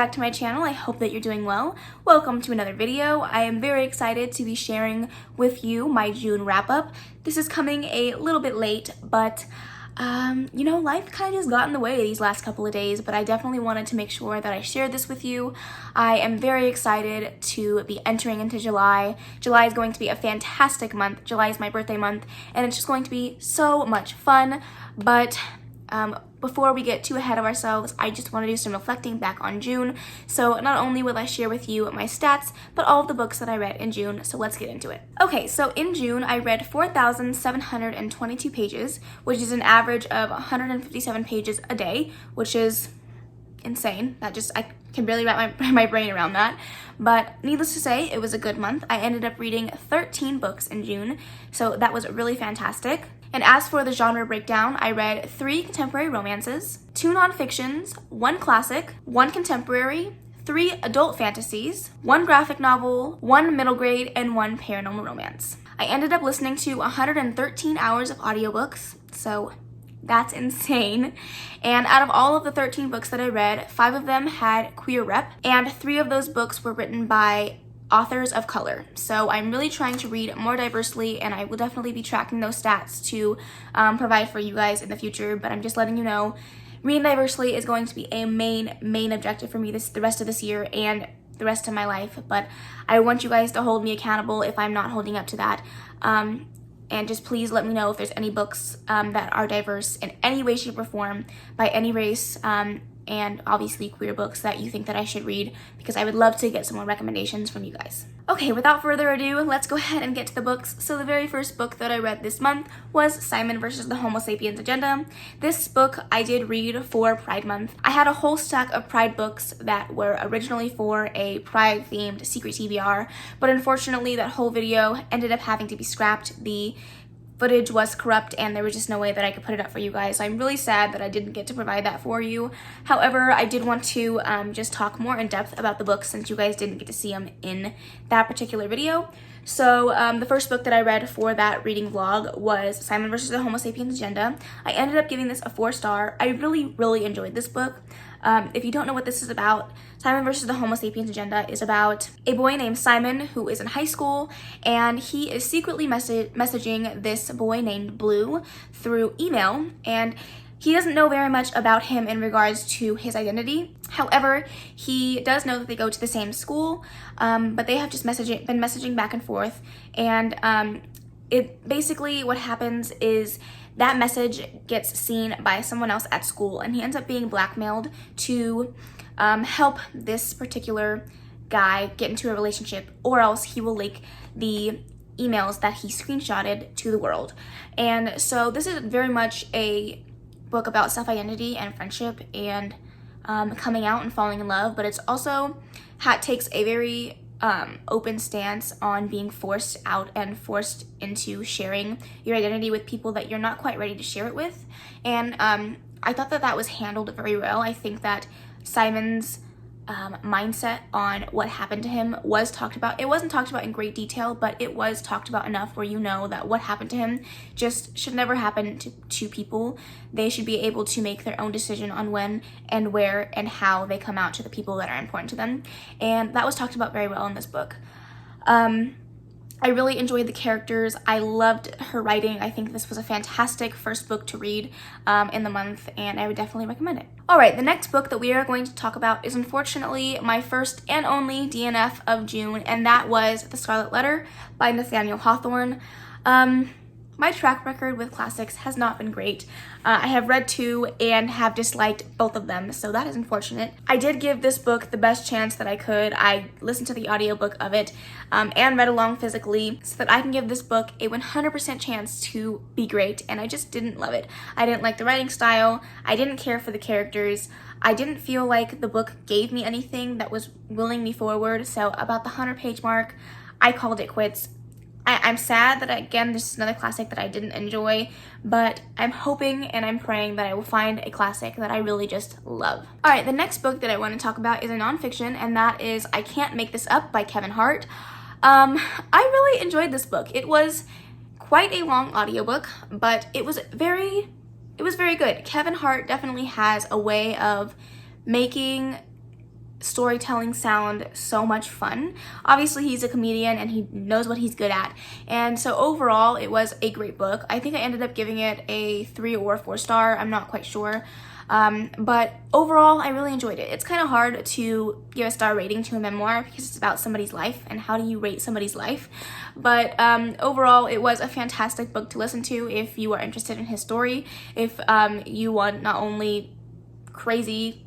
back to my channel. I hope that you're doing well. Welcome to another video. I am very excited to be sharing with you my June wrap-up. This is coming a little bit late, but you know, life kind of just got in the way these last couple of days, but I definitely wanted to make sure that I shared this with you. I am very excited to be entering into July. July is going to be a fantastic month. July is my birthday month, and it's just going to be so much fun, but before we get too ahead of ourselves, I just want to do some reflecting back on June. So not only will I share with you my stats, but all of the books that I read in June, so let's get into it. Okay, so in June, I read 4,722 pages, which is an average of 157 pages a day, which is insane. I can barely wrap my brain around that. But needless to say, it was a good month. I ended up reading 13 books in June, so that was really fantastic. And as for the genre breakdown, I read 3 contemporary romances, 2 nonfictions, 1 classic, 1 contemporary, 3 adult fantasies, 1 graphic novel, 1 middle grade, and 1 paranormal romance. I ended up listening to 113 hours of audiobooks, so that's insane. And out of all of the 13 books that I read, 5 of them had queer rep, and 3 of those books were written by authors of color. So I'm really trying to read more diversely, and I will definitely be tracking those stats to provide for you guys in the future, but I'm just letting you know, reading diversely is going to be a main objective for me the rest of this year and the rest of my life, but I want you guys to hold me accountable if I'm not holding up to that. And just please let me know if there's any books that are diverse in any way, shape, or form, by any race, and obviously queer books that you think that I should read, because I would love to get some more recommendations from you guys. Okay, without further ado, let's go ahead and get to the books. So the very first book that I read this month was Simon versus the Homo Sapiens Agenda. This book I did read for Pride Month. I had a whole stack of Pride books that were originally for a Pride-themed secret TBR, but unfortunately that whole video ended up having to be scrapped. The footage was corrupt and there was just no way that I could put it up for you guys. So I'm really sad that I didn't get to provide that for you. However, I did want to just talk more in depth about the books since you guys didn't get to see them in that particular video. So the first book that I read for that reading vlog was Simon versus the Homo Sapiens Agenda. I ended up giving this a 4-star. I really enjoyed this book. If you don't know what this is about, Simon versus the Homo Sapiens Agenda is about a boy named Simon who is in high school, and he is secretly messaging this boy named Blue through email, and he doesn't know very much about him in regards to his identity. However, he does know that they go to the same school, but they have just been messaging back and forth, and it basically what happens is that message gets seen by someone else at school, and he ends up being blackmailed to help this particular guy get into a relationship, or else he will leak the emails that he screenshotted to the world. And so this is very much a book about self-identity and friendship and coming out and falling in love, but it's also takes a very open stance on being forced out and forced into sharing your identity with people that you're not quite ready to share it with. And I thought that was handled very well. I think that Simon's mindset on what happened to him was talked about. It wasn't talked about in great detail, but it was talked about enough where you know that what happened to him just should never happen to people. They should be able to make their own decision on when and where and how they come out to the people that are important to them. And that was talked about very well in this book. I really enjoyed the characters. I loved her writing. I think this was a fantastic first book to read in the month, and I would definitely recommend it. All right, the next book that we are going to talk about is unfortunately my first and only DNF of June, and that was The Scarlet Letter by Nathaniel Hawthorne. My track record with classics has not been great. I have read 2 and have disliked both of them, so that is unfortunate. I did give this book the best chance that I could. I listened to the audiobook of it and read along physically so that I can give this book a 100% chance to be great, and I just didn't love it. I didn't like the writing style. I didn't care for the characters. I didn't feel like the book gave me anything that was willing me forward, so about the 100-page mark, I called it quits. I'm sad that, again, this is another classic that I didn't enjoy, but I'm hoping and I'm praying that I will find a classic that I really just love. All right, the next book that I want to talk about is a nonfiction, and that is I Can't Make This Up by Kevin Hart. I really enjoyed this book. It was quite a long audiobook, but it was very good. Kevin Hart definitely has a way of making storytelling sound so much fun. Obviously, he's a comedian and he knows what he's good at. And so overall, it was a great book. I think I ended up giving it a 3 or 4 star. I'm not quite sure. But overall, I really enjoyed it. It's kind of hard to give a star rating to a memoir because it's about somebody's life, and how do you rate somebody's life? But overall, it was a fantastic book to listen to if you are interested in his story, if you want not only crazy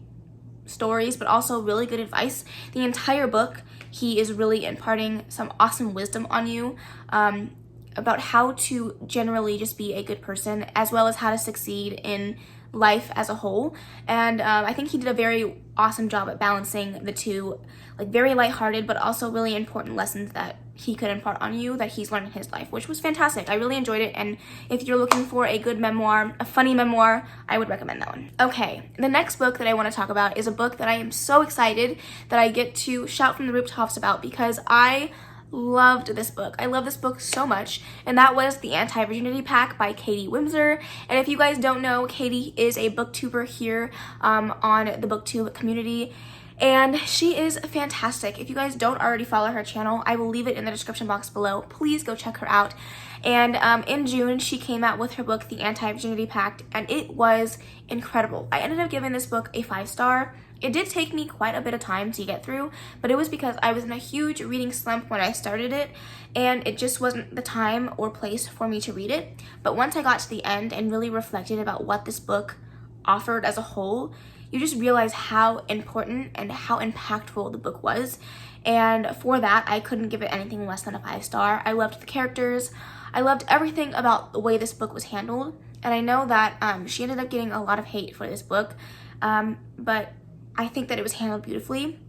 stories but also really good advice. The entire book, he is really imparting some awesome wisdom on you about how to generally just be a good person, as well as how to succeed in life as a whole. And I think he did a very awesome job at balancing the two, like very lighthearted but also really important lessons that he could impart on you that he's learned in his life, which was fantastic. I really enjoyed it, and if you're looking for a good memoir, a funny memoir, I would recommend that one. Okay, the next book that I want to talk about is a book that I am so excited that I get to shout from the rooftops about, because I loved this book. I love this book so much, and that was The Anti-Opportunity Pact by Katie Wimser. And if you guys don't know, Katie is a booktuber here on the booktube community, and she is fantastic. If you guys don't already follow her channel, I will leave it in the description box below. Please go check her out. And in June, she came out with her book, The Anti-Opportunity Pact, and it was incredible. I ended up giving this book a 5 star. It did take me quite a bit of time to get through, but it was because I was in a huge reading slump when I started it, and it just wasn't the time or place for me to read it. But once I got to the end and really reflected about what this book offered as a whole, you just realize how important and how impactful the book was. And for that, I couldn't give it anything less than a 5 star. I loved the characters. I loved everything about the way this book was handled. And I know that she ended up getting a lot of hate for this book, but I think that it was handled beautifully.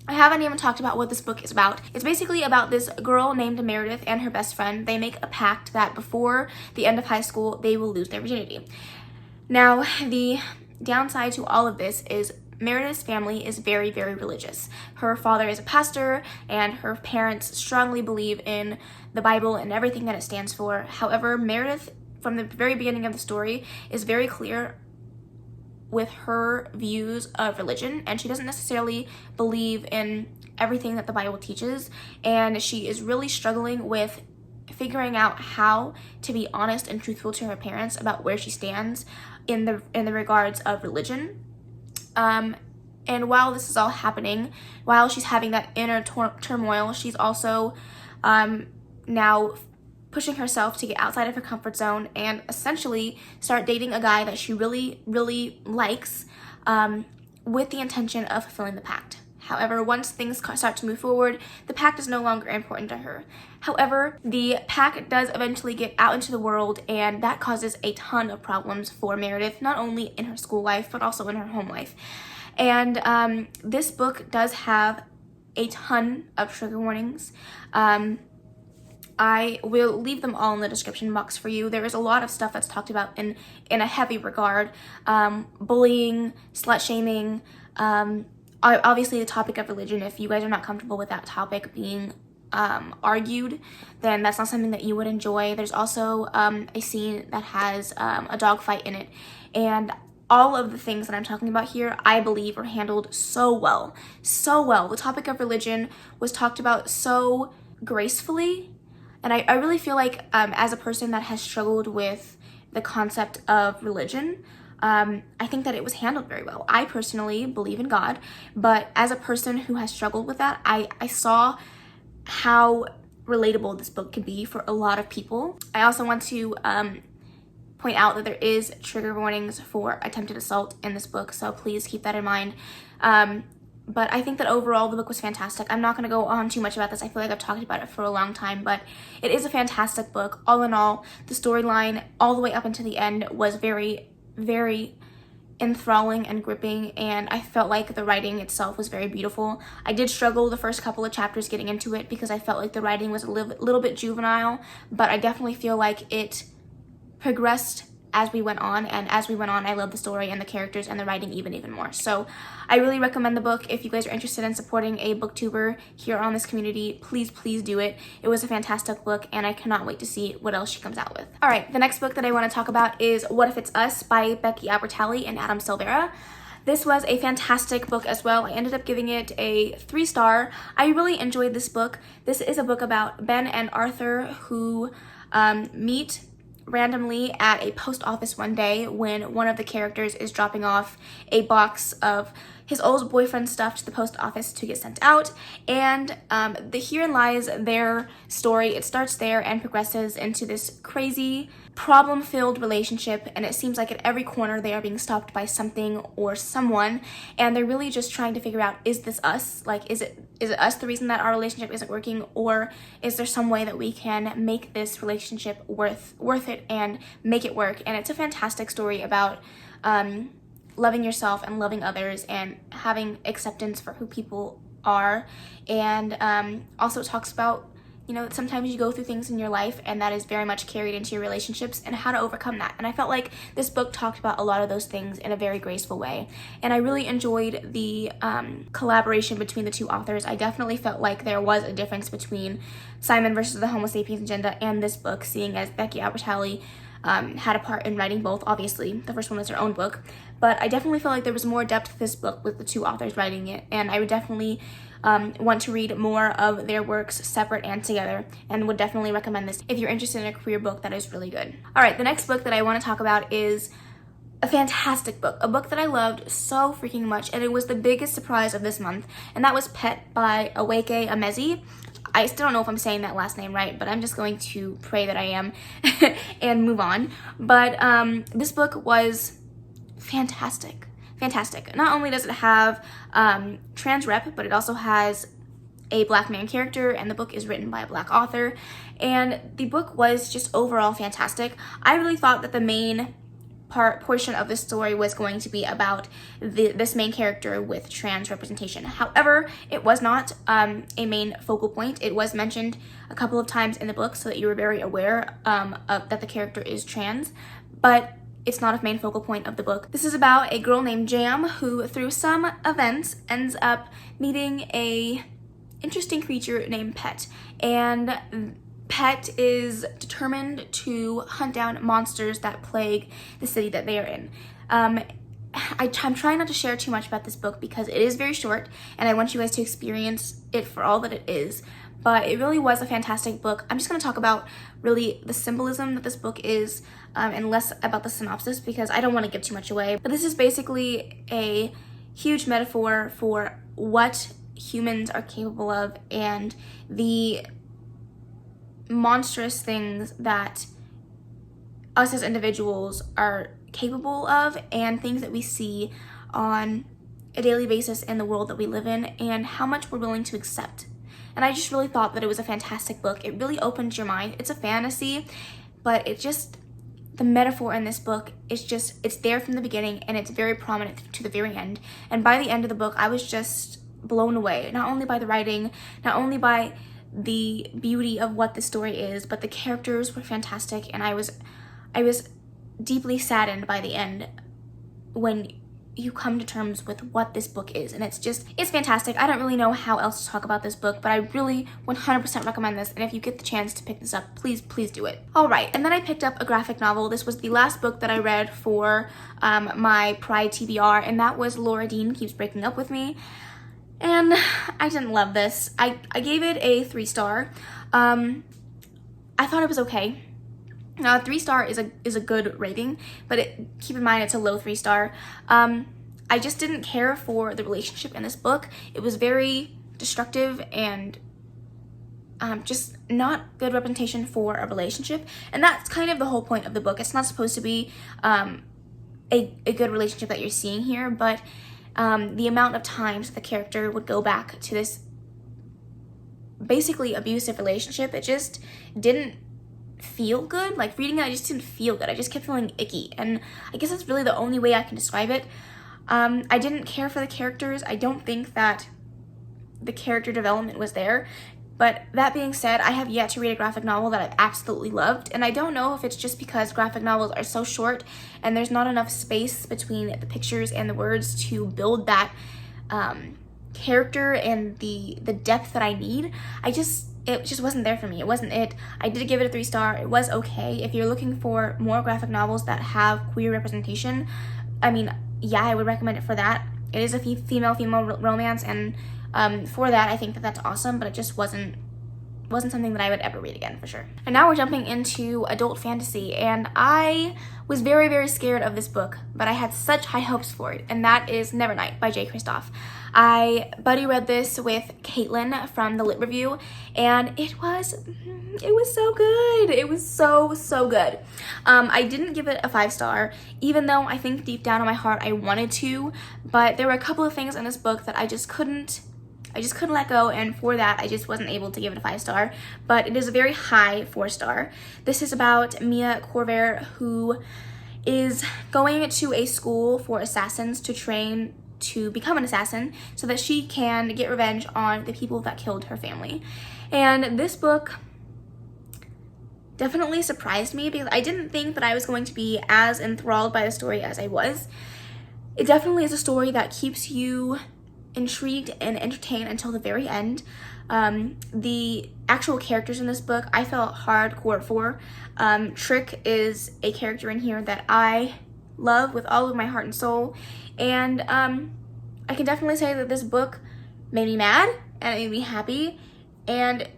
I haven't even talked about what this book is about. It's basically about this girl named Meredith and her best friend. They make a pact that before the end of high school, they will lose their virginity. Now, the downside to all of this is Meredith's family is very, very religious. Her father is a pastor, and her parents strongly believe in the Bible and everything that it stands for. However, Meredith, from the very beginning of the story, is very clear with her views of religion, and she doesn't necessarily believe in everything that the Bible teaches, and she is really struggling with figuring out how to be honest and truthful to her parents about where she stands in the regards of religion. And while this is all happening, while she's having that inner turmoil, she's also now pushing herself to get outside of her comfort zone and essentially start dating a guy that she really, really likes, with the intention of fulfilling the pact. However, once things start to move forward, the pact is no longer important to her. However, the pact does eventually get out into the world, and that causes a ton of problems for Meredith, not only in her school life, but also in her home life. And this book does have a ton of trigger warnings. I will leave them all in the description box for you. There is a lot of stuff that's talked about in a heavy regard. Bullying, slut-shaming, obviously the topic of religion. If you guys are not comfortable with that topic being argued, then that's not something that you would enjoy. There's also a scene that has a dogfight in it. And all of the things that I'm talking about here, I believe, are handled so well. So well. The topic of religion was talked about so gracefully. And I really feel like as a person that has struggled with the concept of religion, I think that it was handled very well. I personally believe in God, but as a person who has struggled with that, I saw how relatable this book could be for a lot of people. I also want to point out that there is trigger warnings for attempted assault in this book, so please keep that in mind. But I think that overall the book was fantastic. I'm not going to go on too much about this. I feel like I've talked about it for a long time, but it is a fantastic book. All in all, the storyline all the way up until the end was very, very enthralling and gripping, and I felt like the writing itself was very beautiful. I did struggle the first couple of chapters getting into it because I felt like the writing was a little bit juvenile, but I definitely feel like it progressed as we went on, and as we went on, I loved the story and the characters and the writing even more. So I really recommend the book. If you guys are interested in supporting a booktuber here on this community, please do it. It was a fantastic book, and I cannot wait to see what else she comes out with. All right, the next book that I want to talk about is What If It's Us by Becky Albertalli and Adam Silvera. This was a fantastic book as well. I ended up giving it a 3-star. I really enjoyed this book. This is a book about Ben and Arthur who meet randomly at a post office one day when one of the characters is dropping off a box of his old boyfriend's stuff to the post office to get sent out, and herein lies their story. It starts there and progresses into this crazy problem-filled relationship, and it seems like at every corner they are being stopped by something or someone, and they're really just trying to figure out, is this us? Like, is it us the reason that our relationship isn't working, or is there some way that we can make this relationship worth it and make it work? And it's a fantastic story about loving yourself and loving others and having acceptance for who people are, and also talks about, you know, sometimes you go through things in your life and that is very much carried into your relationships and how to overcome that. And I felt like this book talked about a lot of those things in a very graceful way. And I really enjoyed the collaboration between the two authors. I definitely felt like there was a difference between Simon versus the Homo Sapiens Agenda and this book, seeing as Becky Albertalli had a part in writing both. Obviously, the first one was her own book, but I definitely felt like there was more depth to this book with the two authors writing it, and I would definitely want to read more of their works separate and together, and would definitely recommend this if you're interested in a queer book that is really good. All right, the next book that I want to talk about is a fantastic book, a book that I loved so freaking much, and it was the biggest surprise of this month, and that was Pet by Aweke Emezi. I still don't know if I'm saying that last name right, but I'm just going to pray that I am and move on. But this book was fantastic. Fantastic. Not only does it have trans rep, but it also has a Black man character, and the book is written by a Black author. And the book was just overall fantastic. I really thought that the main portion of the story was going to be about this main character with trans representation. However, it was not a main focal point. It was mentioned a couple of times in the book so that you were very aware of that the character is trans, but it's not a main focal point of the book. This is about a girl named Jam who, through some events, ends up meeting a interesting creature named Pet, and Pet is determined to hunt down monsters that plague the city that they are in. I'm trying not to share too much about this book because it is very short, and I want you guys to experience it for all that it is. But it really was a fantastic book. I'm just going to talk about really the symbolism that this book is, and less about the synopsis because I don't want to give too much away. But this is basically a huge metaphor for what humans are capable of and the monstrous things that us as individuals are capable of, and things that we see on a daily basis in the world that we live in, and how much we're willing to accept. And I just really thought that it was a fantastic book. It really opens your mind. It's a fantasy, but the metaphor in this book is just, it's there from the beginning and it's very prominent to the very end. And by the end of the book, I was just blown away, not only by the writing, not only by the beauty of what the story is, but the characters were fantastic, and I was deeply saddened by the end when you come to terms with what this book is. And it's fantastic. I don't really know how else to talk about this book, but I really 100% recommend this, and if you get the chance to pick this up, please do it. All right, and then I picked up a graphic novel. This was the last book that I read for my Pride TBR, and that was Laura Dean Keeps Breaking Up With Me. And I didn't love this. I gave it a 3-star. I thought it was okay. Now, a 3-star is a good rating, but keep in mind it's a low 3-star. I just didn't care for the relationship in this book. It was very destructive and just not good representation for a relationship. And that's kind of the whole point of the book. It's not supposed to be a good relationship that you're seeing here, but the amount of times the character would go back to this basically abusive relationship, it just didn't feel good. Like, reading it, I just didn't feel good. I just kept feeling icky, and I guess that's really the only way I can describe it. I didn't care for the characters. I don't think that the character development was there. But that being said, I have yet to read a graphic novel that I've absolutely loved, and I don't know if it's just because graphic novels are so short and there's not enough space between the pictures and the words to build that character and the depth that I need. It just wasn't there for me. It wasn't it. I did give it a 3-star. It was okay. If you're looking for more graphic novels that have queer representation, I mean, yeah, I would recommend it for that. It is a female-female romance, and for that, I think that that's awesome, but it just wasn't something that I would ever read again, for sure. And now we're jumping into adult fantasy, and I was very, very scared of this book, but I had such high hopes for it, and that is Nevernight by J. Kristoff. I buddy read this with Caitlin from the Lit Review, and it was so good. It was so good. I didn't give it a 5-star, even though I think deep down in my heart I wanted to, but there were a couple of things in this book that I just couldn't let go, and for that I just wasn't able to give it a 5-star, but it is a very high 4-star. This is about Mia Corvair, who is going to a school for assassins to train to become an assassin so that she can get revenge on the people that killed her family. And this book definitely surprised me because I didn't think that I was going to be as enthralled by the story as I was. It definitely is a story that keeps you intrigued and entertained until the very end. The actual characters in this book I felt hardcore for. Trick is a character in here that I love with all of my heart and soul, and I can definitely say that this book made me mad and it made me happy, and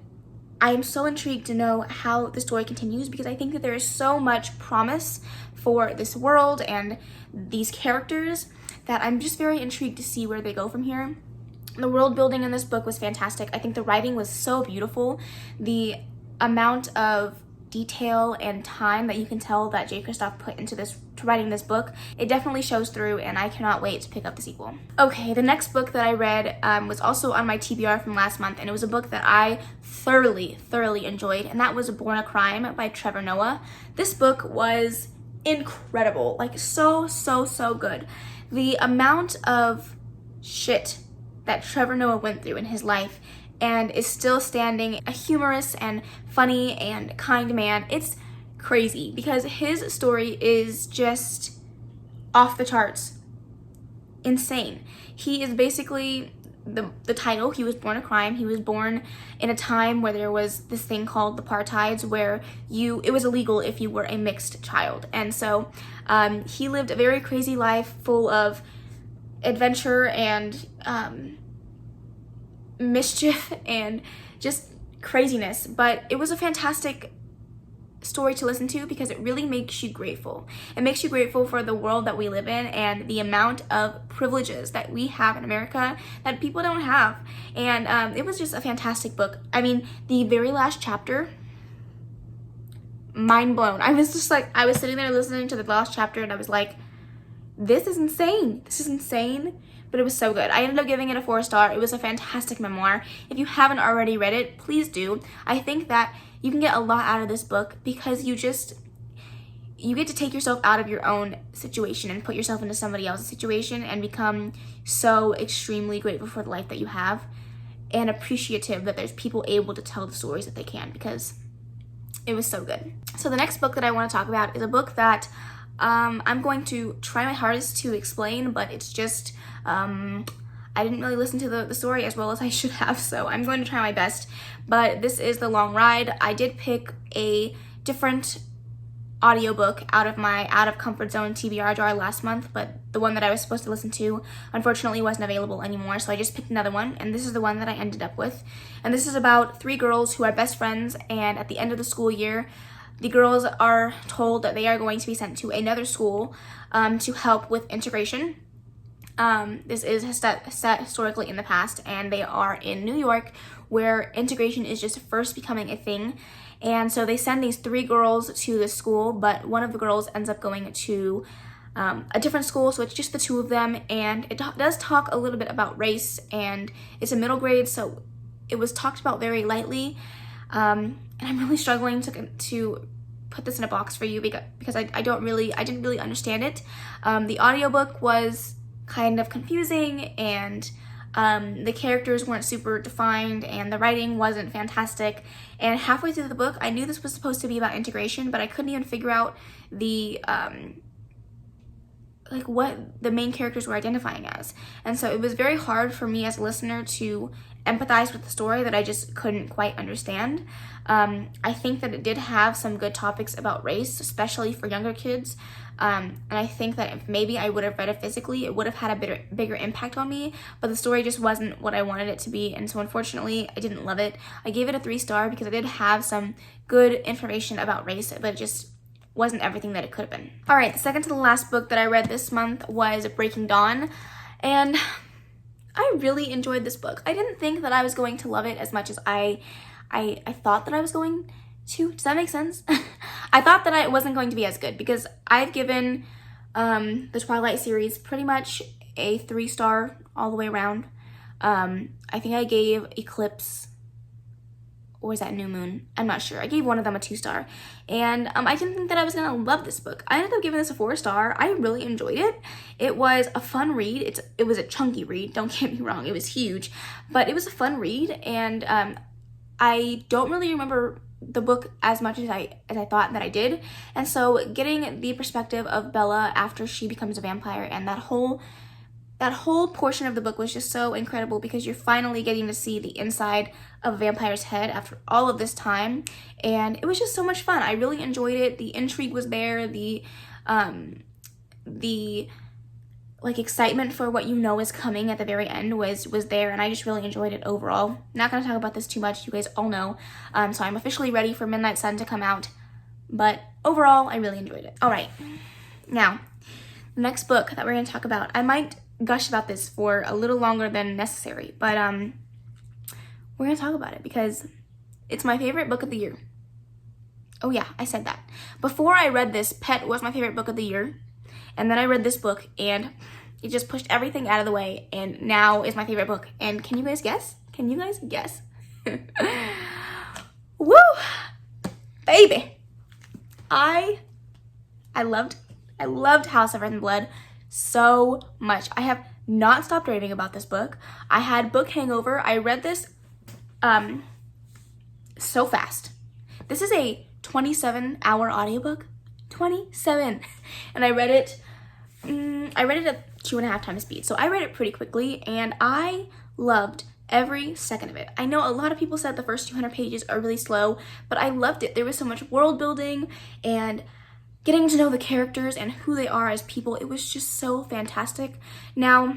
I am so intrigued to know how the story continues because I think that there is so much promise for this world and these characters that I'm just very intrigued to see where they go from here. The world building in this book was fantastic. I think the writing was so beautiful. The amount of detail and time that you can tell that J. Kristoff put into writing this book, it definitely shows through, and I cannot wait to pick up the sequel. Okay, the next book that I read was also on my TBR from last month, and it was a book that I thoroughly enjoyed, and that was Born a Crime by Trevor Noah. This book was incredible, like so good. The amount of shit that Trevor Noah went through in his life and is still standing, a humorous and funny and kind man. It's crazy because his story is just off the charts, insane. He is basically the title. He was born a crime. He was born in a time where there was this thing called the apartheids, where it was illegal if you were a mixed child, and so he lived a very crazy life full of adventure and mischief and just craziness, but it was a fantastic story to listen to because it really makes you grateful. It makes you grateful for the world that we live in and the amount of privileges that we have in America that people don't have. And it was just a fantastic book. I mean, the very last chapter, mind blown. I was sitting there listening to the last chapter and I was like, this is insane. This is insane. But it was so good. I ended up giving it a 4-star. It was a fantastic memoir. If you haven't already read it, please do. I think that you can get a lot out of this book because you get to take yourself out of your own situation and put yourself into somebody else's situation and become so extremely grateful for the life that you have and appreciative that there's people able to tell the stories that they can, because it was so good. So the next book that I want to talk about is a book that I'm going to try my hardest to explain, but it's just I didn't really listen to the story as well as I should have, so I'm going to try my best. But this is The Long Ride. I did pick a different audiobook out of my out of comfort zone TBR jar last month, but the one that I was supposed to listen to unfortunately wasn't available anymore, so I just picked another one, and this is the one that I ended up with. And this is about 3 girls who are best friends, and at the end of the school year, the girls are told that they are going to be sent to another school to help with integration. This is set historically in the past, and they are in New York, where integration is just first becoming a thing. And so they send these 3 girls to this school, but one of the girls ends up going to a different school, so it's just the 2 of them. And it does talk a little bit about race, and it's a middle grade, so it was talked about very lightly. And I'm really struggling to put this in a box for you because I didn't really understand it. The audiobook was kind of confusing, and the characters weren't super defined, and the writing wasn't fantastic. And halfway through the book, I knew this was supposed to be about integration, but I couldn't even figure out the what the main characters were identifying as. And so it was very hard for me as a listener to empathize with the story that I just couldn't quite understand. I think that it did have some good topics about race, especially for younger kids. And I think that if maybe I would have read it physically, it would have had a bigger impact on me, but the story just wasn't what I wanted it to be. And so unfortunately, I didn't love it. I gave it a 3-star because it did have some good information about race, but it just wasn't everything that it could have been. All right, the second to the last book that I read this month was Breaking Dawn, and I really enjoyed this book. I didn't think that I was going to love it as much as I thought that I was going to. Does that make sense? I thought that it wasn't going to be as good because I've given the Twilight series pretty much a 3-star all the way around. I think I gave Eclipse, or was that New Moon? I'm not sure. I gave one of them a 2-star. And I didn't think that I was going to love this book. I ended up giving this a 4-star. I really enjoyed it. It was a fun read. It was a chunky read. Don't get me wrong. It was huge. But it was a fun read. And I don't really remember the book as much as I thought that I did. And so getting the perspective of Bella after she becomes a vampire and that whole portion of the book was just so incredible because you're finally getting to see the inside of a vampire's head after all of this time, and it was just so much fun. I really enjoyed it. The intrigue was there, the excitement for what you know is coming at the very end was there, and I just really enjoyed it overall. Not gonna talk about this too much, you guys all know. So I'm officially ready for Midnight Sun to come out, but overall I really enjoyed it. All right, now the next book that we're gonna talk about, I might gush about this for a little longer than necessary, but we're gonna talk about it because it's my favorite book of the year. Oh yeah, I said that. Before I read this, Pet was my favorite book of the year, and then I read this book and it just pushed everything out of the way, and now is my favorite book. And can you guys guess? Can you guys guess? Woo! Baby! I loved House of Red and Blood so much. I have not stopped raving about this book. I had book hangover. I read this so fast. This is a 27-hour audiobook. 27. And I read it at 2.5 times speed. So I read it pretty quickly and I loved every second of it. I know a lot of people said the first 200 pages are really slow, but I loved it. There was so much world building and getting to know the characters and who they are as people. It was just so fantastic. Now,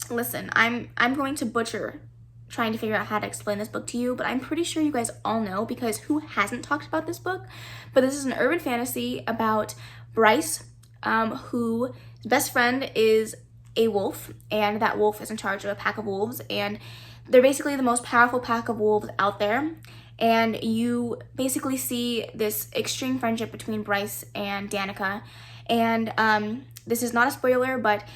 listen, I'm going to butcher trying to figure out how to explain this book to you, but I'm pretty sure you guys all know because who hasn't talked about this book? But this is an urban fantasy about Bryce, whose best friend is a wolf, and that wolf is in charge of a pack of wolves, and they're basically the most powerful pack of wolves out there. And you basically see this extreme friendship between Bryce and Danica. And this is not a spoiler, but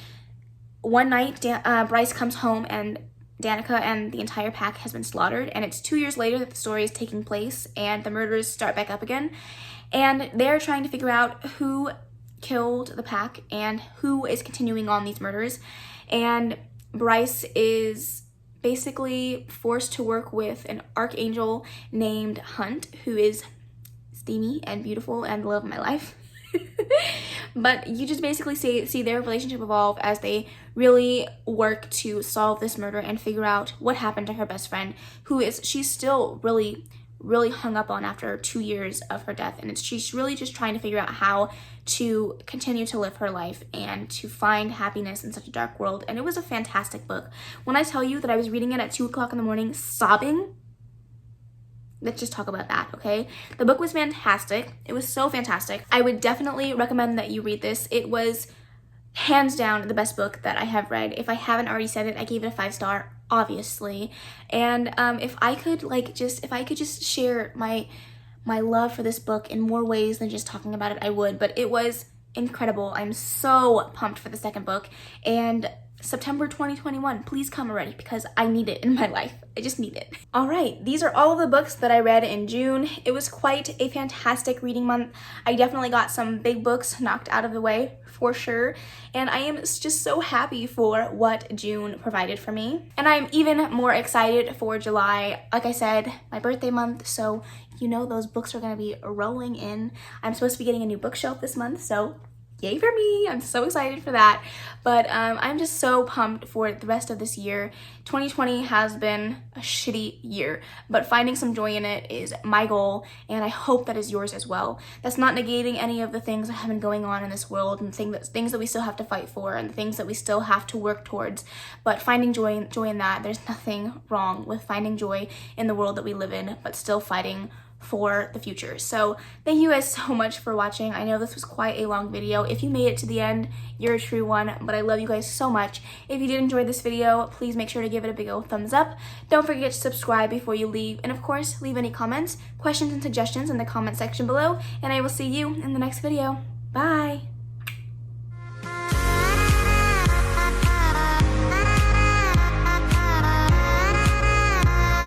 one night Bryce comes home and Danica and the entire pack has been slaughtered. And it's 2 years later that the story is taking place and the murders start back up again. And they're trying to figure out who killed the pack and who is continuing on these murders. And Bryce is basically forced to work with an archangel named Hunt, who is steamy and beautiful and the love of my life. But you just basically see their relationship evolve as they really work to solve this murder and figure out what happened to her best friend, she's still really hung up on after 2 years of her death, and she's really just trying to figure out how to continue to live her life and to find happiness in such a dark world. And it was a fantastic book. When I tell you that I was reading it at 2 o'clock in the morning sobbing, let's just talk about that, okay? The book was fantastic. It was so fantastic. I would definitely recommend that you read this. It was hands down the best book that I have read. If I haven't already said it, I gave it a 5-star, obviously. And if I could just share my love for this book in more ways than just talking about it, I would. But it was incredible. I'm so pumped for the second book. And September 2021, please come already because I need it in my life. I just need it. All right, these are all of the books that I read in June. It was quite a fantastic reading month. I definitely got some big books knocked out of the way for sure. And I am just so happy for what June provided for me. And I'm even more excited for July. Like I said, my birthday month, so you know those books are gonna be rolling in. I'm supposed to be getting a new bookshelf this month, so yay for me. I'm so excited for that. But I'm just so pumped for the rest of this year. 2020 has been a shitty year, but finding some joy in it is my goal, and I hope that is yours as well. That's not negating any of the things that have been going on in this world and things that we still have to fight for and things that we still have to work towards, but finding joy in that. There's nothing wrong with finding joy in the world that we live in, but still fighting for the future. So thank you guys so much for watching. I know this was quite a long video. If you made it to the end, you're a true one, but I love you guys so much. If you did enjoy this video, please make sure to give it a big old thumbs up. Don't forget to subscribe before you leave, and of course, leave any comments, questions, and suggestions in the comment section below, and I will see you in the next video. Bye!